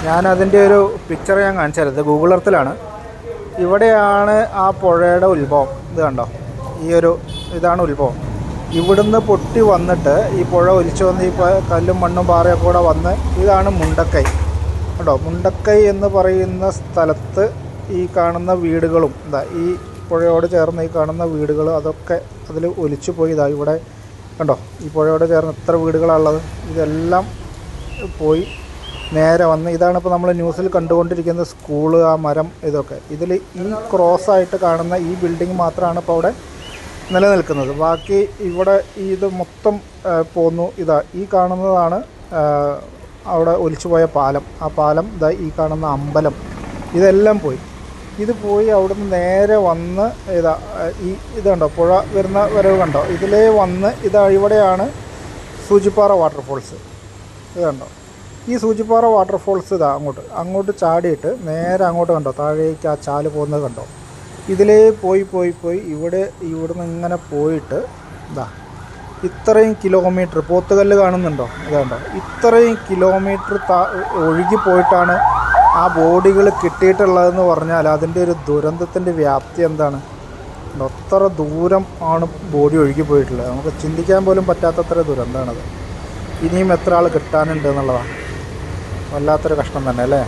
ഞാനതിൻ്റെ ഒരു പിക്ചർ ഞാൻ കാണിച്ചു തരാം. ഇത് ഗൂഗിൾ എർത്തിലാണ്. ഇവിടെയാണ് ആ പുഴയുടെ ഉത്ഭവം. ഇത് കണ്ടോ, ഇതാണ് ഉത്ഭവം. ഇവിടുന്ന് പൊട്ടി വന്നിട്ട് ഈ പുഴ ഒലിച്ചു വന്ന് ഈ കല്ലും മണ്ണും പാറയൊക്കെ കൂടെ വന്ന് ഇതാണ് മുണ്ടക്കൈ. കേട്ടോ, മുണ്ടക്കൈ എന്ന് പറയുന്ന സ്ഥലത്ത് ഈ കാണുന്ന വീടുകളും ഈ പുഴയോട് ചേർന്ന് ഈ കാണുന്ന വീടുകൾ അതൊക്കെ അതിൽ ഒലിച്ചു പോയി. ഇവിടെ കണ്ടോ, ഈ പുഴയോട് ചേർന്ന് എത്ര വീടുകളാണുള്ളത്. ഇതെല്ലാം പോയി നേരെ വന്ന് ഇതാണിപ്പോൾ നമ്മൾ ന്യൂസിൽ കണ്ടുകൊണ്ടിരിക്കുന്ന സ്കൂള്, ആ മരം, ഇതൊക്കെ. ഇതിൽ ഈ ക്രോസായിട്ട് കാണുന്ന ഈ ബിൽഡിംഗ് മാത്രമാണ് ഇപ്പോൾ അവിടെ നിലനിൽക്കുന്നത്. ബാക്കി ഇവിടെ ഇത് മൊത്തം പോന്നു. ഈ കാണുന്നതാണ് അവിടെ ഒലിച്ചുപോയ പാലം. ആ പാലം, ഈ കാണുന്ന അമ്പലം, ഇതെല്ലാം പോയി. ഇത് പോയി അവിടുന്ന് നേരെ വന്ന് ഇത് കണ്ടോ, പുഴ വരുന്ന വരവ് കണ്ടോ, ഇതിലേ വന്ന് ഇവിടെയാണ് സൂചിപ്പാറ വാട്ടർഫോൾസ്. ഇത് കണ്ടോ, ഈ സൂചിപ്പാറ വാട്ടർഫോൾസ് അങ്ങോട്ട് ചാടിയിട്ട് നേരെ അങ്ങോട്ട് കണ്ടോ, താഴേക്ക് ആ ചാല് പോകുന്നത് കണ്ടോ. ഇതിലേ പോയി ഇവിടുന്ന് ഇങ്ങനെ പോയിട്ട് ഇത്രയും കിലോമീറ്റർ, പോത്തുകല്ല് കാണുന്നുണ്ടോ, ഇതുണ്ടോ, ഇത്രയും കിലോമീറ്റർ ഒഴുകി പോയിട്ടാണ് ആ ബോഡികൾ കിട്ടിയിട്ടുള്ളതെന്ന് പറഞ്ഞാൽ അതിൻ്റെ ഒരു ദുരന്തത്തിൻ്റെ വ്യാപ്തി എന്താണ്. അത്ര ദൂരം ആണ് ബോഡി ഒഴുകി പോയിട്ടുള്ളത്. നമുക്ക് ചിന്തിക്കാൻ പോലും പറ്റാത്തത്ര ദുരന്തമാണത്. ഇനിയും എത്ര ആൾ കിട്ടാനുണ്ട് എന്നുള്ളതാണ്. വല്ലാത്തൊരു കഷ്ടം തന്നെ അല്ലേ.